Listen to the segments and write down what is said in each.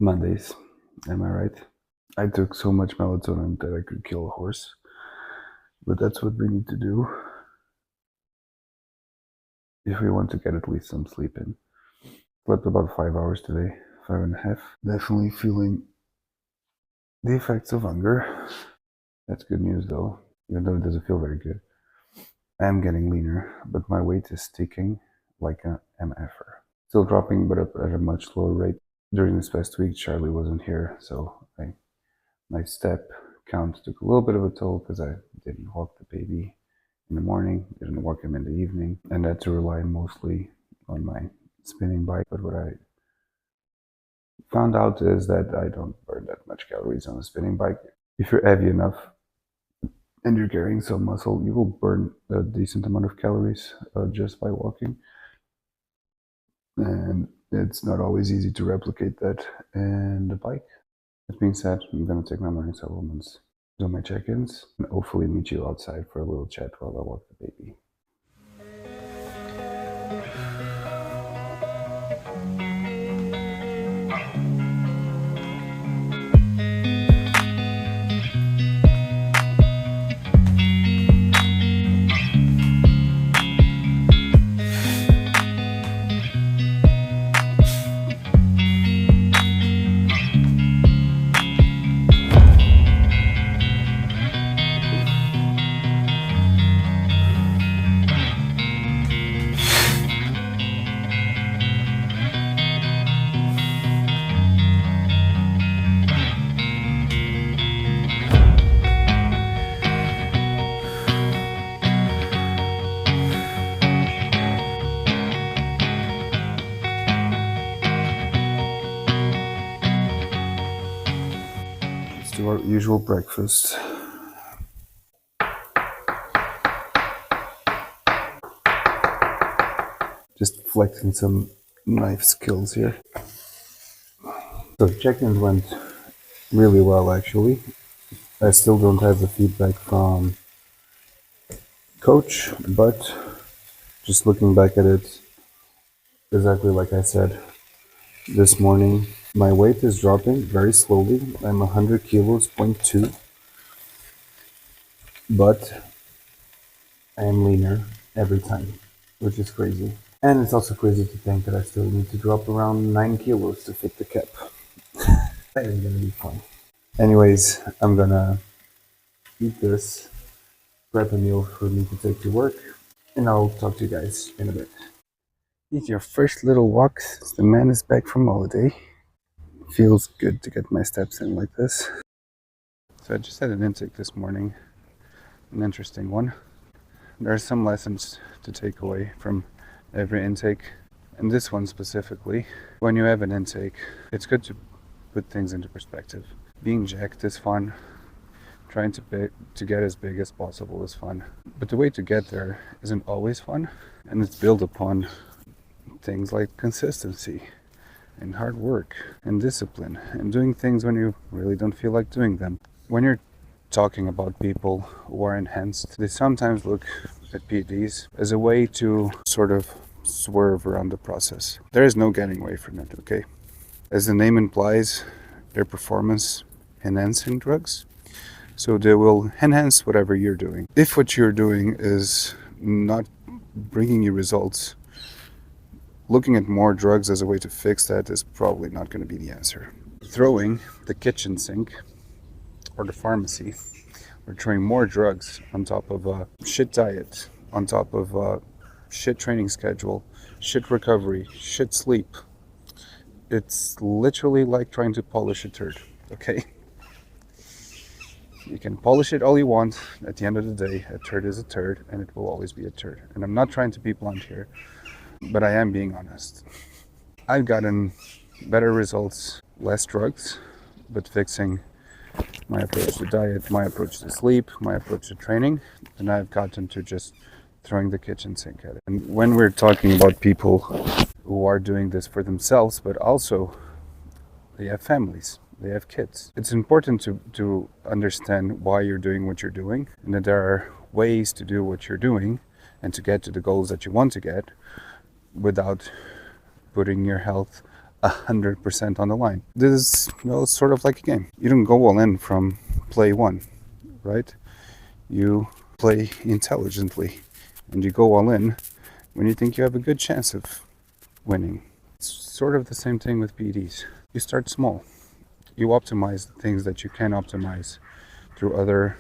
Mondays, am I right? I took so much melatonin that I could kill a horse, but that's what we need to do if we want to get at least some sleep in. Slept about 5 hours today, 5.5. Definitely feeling the effects of hunger. That's good news though, even though it doesn't feel very good. I am getting leaner, but my weight is sticking like an MFer. Still dropping, but up at a much slower rate. During this past week, Charlie wasn't here, so my step count took a little bit of a toll because I didn't walk the baby in the morning, didn't walk him in the evening, and had to rely mostly on my spinning bike. But what I found out is that I don't burn that much calories on a spinning bike. If you're heavy enough and you're carrying some muscle, you will burn a decent amount of calories just by walking. And it's not always easy to replicate that in the bike. That being said, I'm going to take my morning supplements, do my check-ins, and hopefully meet you outside for a little chat while I walk the baby. Let's do our usual breakfast. Just flexing some knife skills here. So check-ins went really well actually. I still don't have the feedback from coach, but just looking back at it, exactly like I said this morning, my weight is dropping very slowly. I'm 100 kilos, 0.2, but I am leaner every time, which is crazy. And it's also crazy to think that I still need to drop around 9 kilos to fit the cap. That is gonna be fun. Anyways, I'm gonna eat this, prep a meal for me to take to work, and I'll talk to you guys in a bit. These are your first little walks since the man is back from holiday. Feels good to get my steps in like this. So I just had an intake this morning, an interesting one. There are some lessons to take away from every intake, and this one specifically. When you have an intake, it's good to put things into perspective. Being jacked is fun. Trying to get as big as possible is fun. But the way to get there isn't always fun, and it's built upon things like consistency and hard work and discipline and doing things when you really don't feel like doing them. When you're talking about people who are enhanced, they sometimes look at PDs as a way to sort of swerve around the process. There is no getting away from it, okay? As the name implies, they're performance enhancing drugs. So they will enhance whatever you're doing. If what you're doing is not bringing you results, looking at more drugs as a way to fix that is probably not going to be the answer. Throwing the kitchen sink or the pharmacy, or throwing more drugs on top of a shit diet, on top of a shit training schedule, shit recovery, shit sleep. It's literally like trying to polish a turd, okay? You can polish it all you want. At the end of the day, a turd is a turd, and it will always be a turd. And I'm not trying to be blunt here, but I am being honest. I've gotten better results, less drugs, but fixing my approach to diet, my approach to sleep, my approach to training, and I've gotten to just throwing the kitchen sink at it. And when we're talking about people who are doing this for themselves, but also they have families, they have kids, it's important to understand why you're doing what you're doing, and that there are ways to do what you're doing and to get to the goals that you want to get without putting your health 100% on the line. This is, sort of like a game. You don't go all in from play one, right? You play intelligently, and you go all in when you think you have a good chance of winning. It's sort of the same thing with PEDs. You start small. You optimize the things that you can optimize through other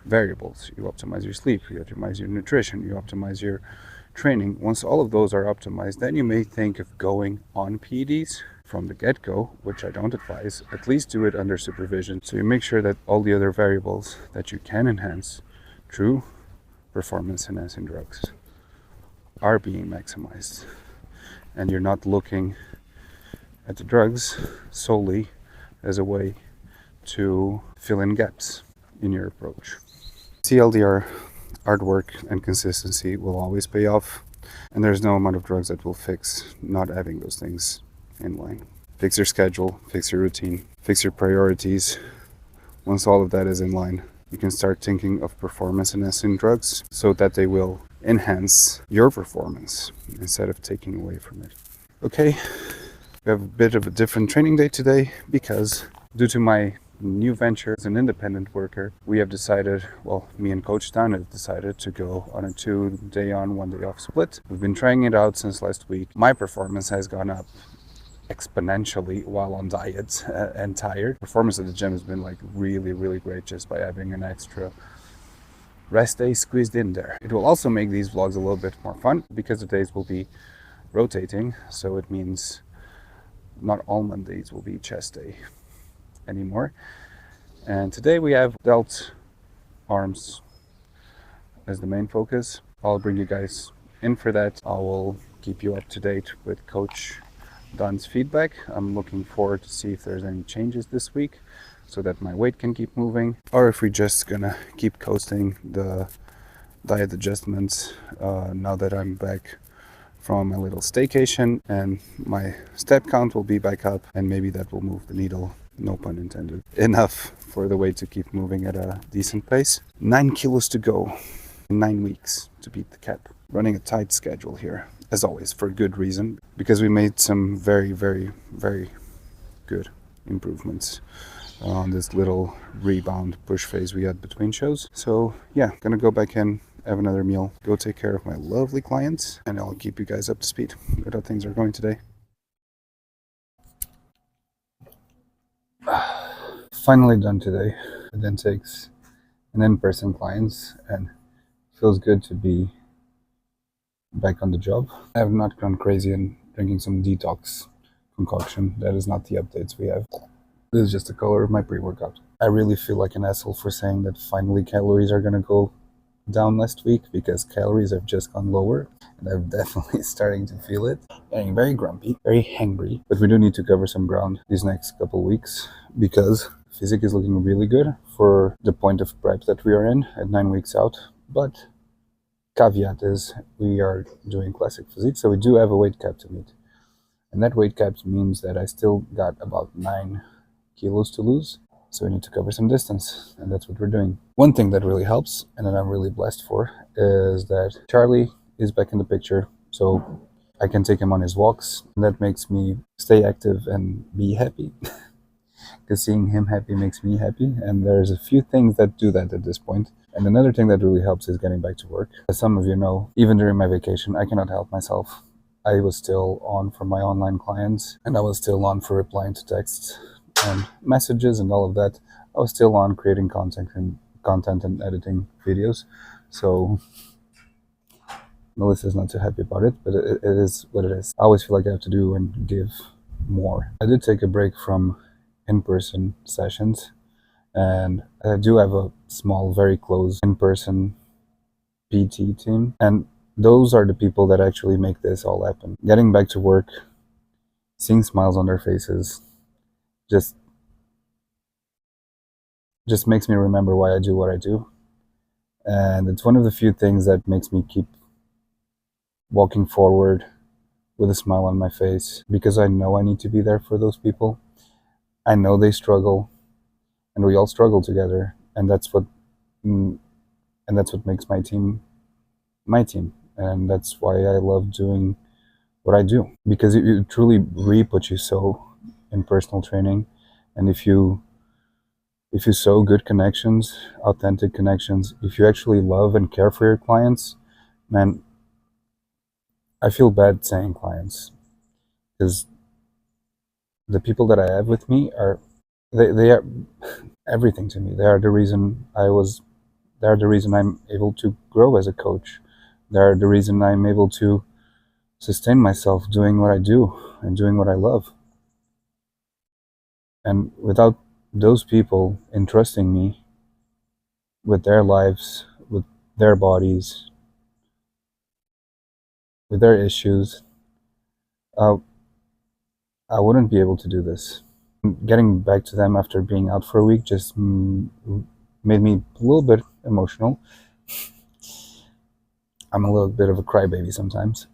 variables. You optimize your sleep, you optimize your nutrition, you optimize your training. Once all of those are optimized, then you may think of going on PEDs from the get-go, which I don't advise. At least do it under supervision, so you make sure that all the other variables that you can enhance through performance enhancing drugs are being maximized, and you're not looking at the drugs solely as a way to fill in gaps in your approach. TLDR, hard work and consistency will always pay off, and there's no amount of drugs that will fix not having those things in line. Fix your schedule, fix your routine, fix your priorities. Once all of that is in line, you can start thinking of performance enhancing drugs so that they will enhance your performance instead of taking away from it. Okay, we have a bit of a different training day today because due to my new venture as an independent worker, we have decided, well, me and Coach Dan have decided to go on a 2-day on, 1-day off split. We've been trying it out since last week. My performance has gone up exponentially while on diet and tired. Performance at the gym has been like really, really great just by having an extra rest day squeezed in there. It will also make these vlogs a little bit more fun because the days will be rotating, so it means not all Mondays will be chest day anymore. And today we have delts, arms as the main focus. I'll bring you guys in for that. I will keep you up to date with Coach Don's feedback. I'm looking forward to see if there's any changes this week so that my weight can keep moving, or if we're just gonna keep coasting the diet adjustments now that I'm back from a little staycation and my step count will be back up, and maybe that will move the needle, no pun intended, enough for the weight to keep moving at a decent pace. 9 kilos to go in 9 weeks to beat the cap. Running a tight schedule here, as always, for good reason, because we made some very, very, very good improvements on this little rebound push phase we had between shows. So yeah, gonna go back in, have another meal, go take care of my lovely clients, and I'll keep you guys up to speed with how things are going today. Finally done today. It then takes an in-person clients, and feels good to be back on the job. I have not gone crazy and drinking some detox concoction. That is not the updates we have. This is just the color of my pre-workout. I really feel like an asshole for saying that finally calories are gonna go down last week, because calories have just gone lower and I'm definitely starting to feel it. Getting very grumpy, very hangry, but we do need to cover some ground these next couple weeks because physique is looking really good for the point of prep that we are in at 9 weeks out. But caveat is we are doing classic physique, so we do have a weight cap to meet, and that weight cap means that I still got about 9 kilos to lose. So we need to cover some distance, and that's what we're doing. One thing that really helps, and that I'm really blessed for, is that Charlie is back in the picture, so I can take him on his walks, and that makes me stay active and be happy. Because seeing him happy makes me happy, and there's a few things that do that at this point. And another thing that really helps is getting back to work. As some of you know, even during my vacation, I cannot help myself. I was still on for my online clients, and I was still on for replying to texts and messages and all of that. I was still on creating content and editing videos. So Melissa's not too happy about it, but it is what it is. I always feel like I have to do and give more. I did take a break from in-person sessions, and I do have a small, very close in-person PT team, and those are the people that actually make this all happen. Getting back to work, seeing smiles on their faces, just makes me remember why I do what I do. And it's one of the few things that makes me keep walking forward with a smile on my face, because I know I need to be there for those people. I know they struggle, and we all struggle together, and that's what makes my team, and that's why I love doing what I do, because you truly reap what you sow in personal training. And if you sow good connections, authentic connections, if you actually love and care for your clients, man, I feel bad saying clients, because the people that I have with me are, they are everything to me. They are the reason I'm able to grow as a coach. They are the reason I'm able to sustain myself doing what I do and doing what I love. And without those people entrusting me with their lives, with their bodies, with their issues, uh, I wouldn't be able to do this. Getting back to them after being out for a week just made me a little bit emotional. I'm a little bit of a crybaby sometimes,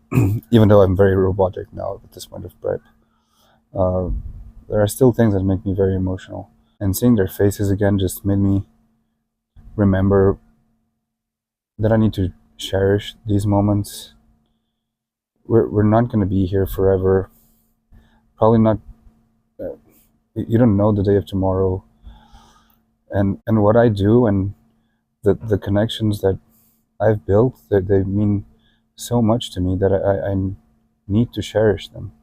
even though I'm very robotic now at this point of prep. Uh, there are still things that make me very emotional. And seeing their faces again just made me remember that I need to cherish these moments. We're not going to be here forever. Probably not. Uh, you don't know the day of tomorrow. And what I do and the connections that I've built, that they mean so much to me that I need to cherish them.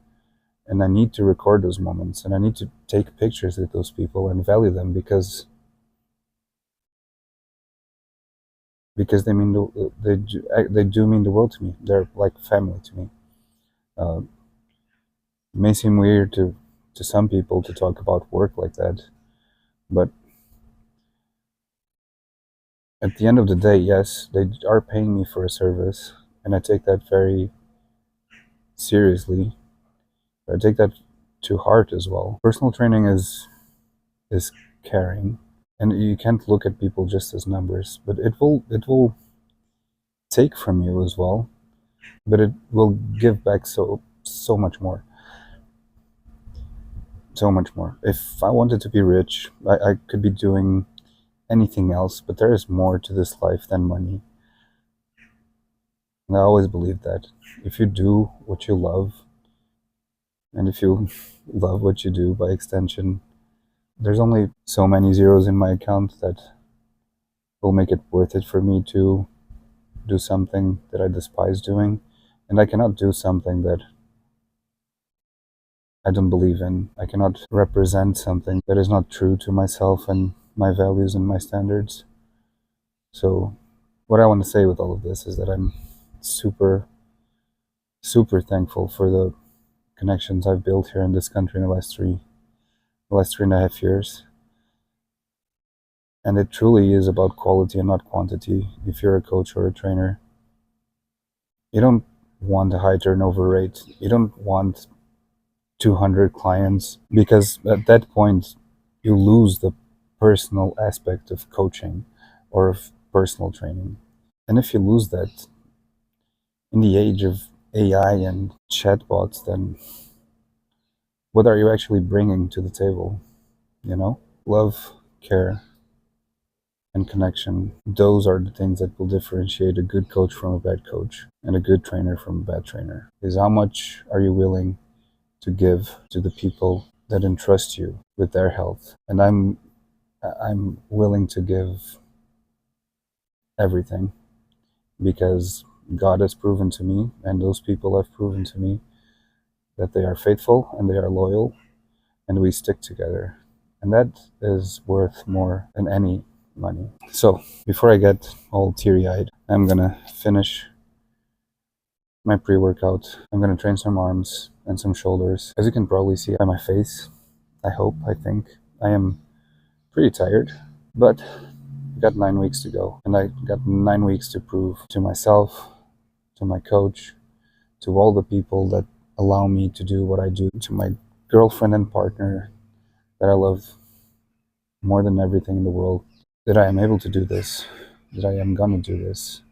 And I need to record those moments. And I need to take pictures with those people and value them, because they do mean the world to me. They're like family to me. Uh, it may seem weird to some people to talk about work like that, but at the end of the day, yes, they are paying me for a service, and I take that very seriously. I take that to heart as well. Personal training is caring, and you can't look at people just as numbers, but it will take from you as well, but it will give back so much more. So much more. If I wanted to be rich, I could be doing anything else, but there is more to this life than money. And I always believe that if you do what you love, and if you love what you do by extension, there's only so many zeros in my account that will make it worth it for me to do something that I despise doing. And I cannot do something that I don't believe in. I cannot represent something that is not true to myself and my values and my standards. So, what I want to say with all of this is that I'm super, super thankful for the connections I've built here in this country in the last 3.5 years. And it truly is about quality and not quantity. If you're a coach or a trainer, you don't want a high turnover rate. You don't want 200 clients, because at that point you lose the personal aspect of coaching or of personal training. And if you lose that in the age of AI and chatbots, then what are you actually bringing to the table? You know, love, care, and connection. Those are the things that will differentiate a good coach from a bad coach and a good trainer from a bad trainer. Is how much are you willing to give to the people that entrust you with their health? And I'm willing to give everything, because God has proven to me, and those people have proven to me, that they are faithful and they are loyal, and we stick together. And that is worth more than any money. So, before I get all teary eyed, I'm gonna finish my pre workout. I'm gonna train some arms and some shoulders. As you can probably see by my face, I think, I am pretty tired, but I got 9 weeks to go, and I got 9 weeks to prove to myself, to my coach, to all the people that allow me to do what I do, to my girlfriend and partner that I love more than everything in the world, that I am able to do this, that I am gonna do this,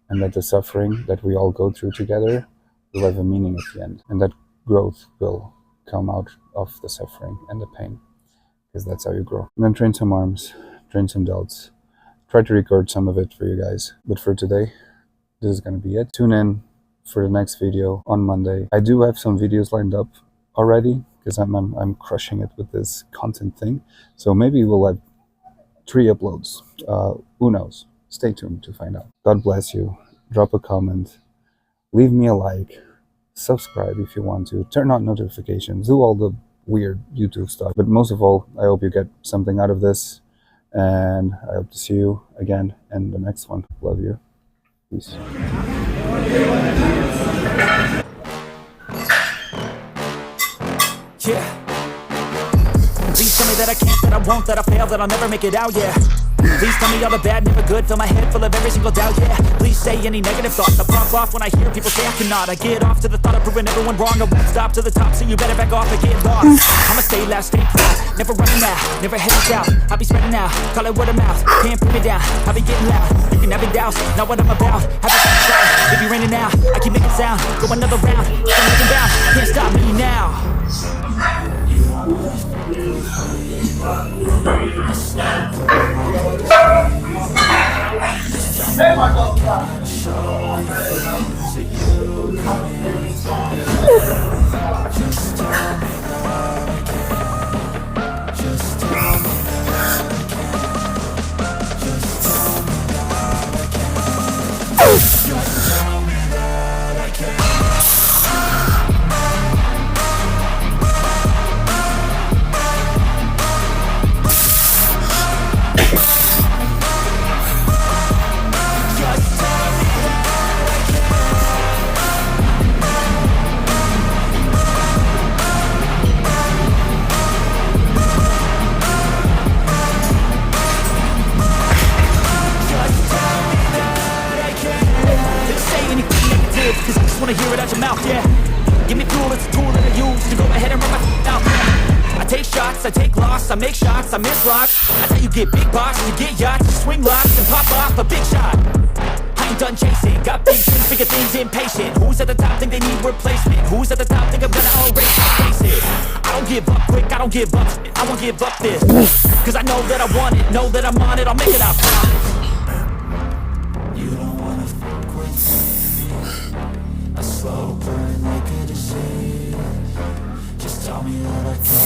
and that the suffering that we all go through together will have a meaning at the end, and that growth will come out of the suffering and the pain, because that's how you grow. I'm gonna train some arms, train some delts, try to record some of it for you guys. But for today, this is gonna be it. Tune in for the next video on Monday. I do have some videos lined up already because I'm crushing it with this content thing. So maybe we'll have 3 uploads. Who knows? Stay tuned to find out. God bless you. Drop a comment. Leave me a like. Subscribe if you want to. Turn on notifications. Do all the weird YouTube stuff. But most of all, I hope you get something out of this. And I hope to see you again in the next one. Love you. Peace. Yeah. Please tell me that I can't, that I won't, that I fail, that I'll never make it out, yeah. Please tell me all the bad, never good, fill my head full of every single doubt, yeah. Please say any negative thoughts, I pop off when I hear people say I cannot. I get off to the thought of proving everyone wrong, I won't stop to the top, so you better back off and get lost. I'ma stay loud, stay proud, never running out, never heading south. I'll be spreading out, call it word of mouth, can't put me down, I'll be getting loud. You can have it douse, not what I'm about, have it sound, it be raining now, I keep making sound, go another round, I'm moving down, can't stop me now. Cause I just wanna hear it out your mouth, yeah. Give me fuel, it's a tool that I use to go ahead and run my mouth, yeah. I take shots, I take loss, I make shots, I miss locks. That's how you get big box, you get yachts, you swing locks and pop off a big shot. I ain't done chasing, got big dreams, bigger things, impatient. Who's at the top think they need replacement? Who's at the top think I'm gonna erase it? I don't give up quick, I don't give up shit, I won't give up this. Cause I know that I want it, know that I'm on it, I'll make it, I promise. You don't wanna fuck with me. A slow burn like a disease. Just tell me that I can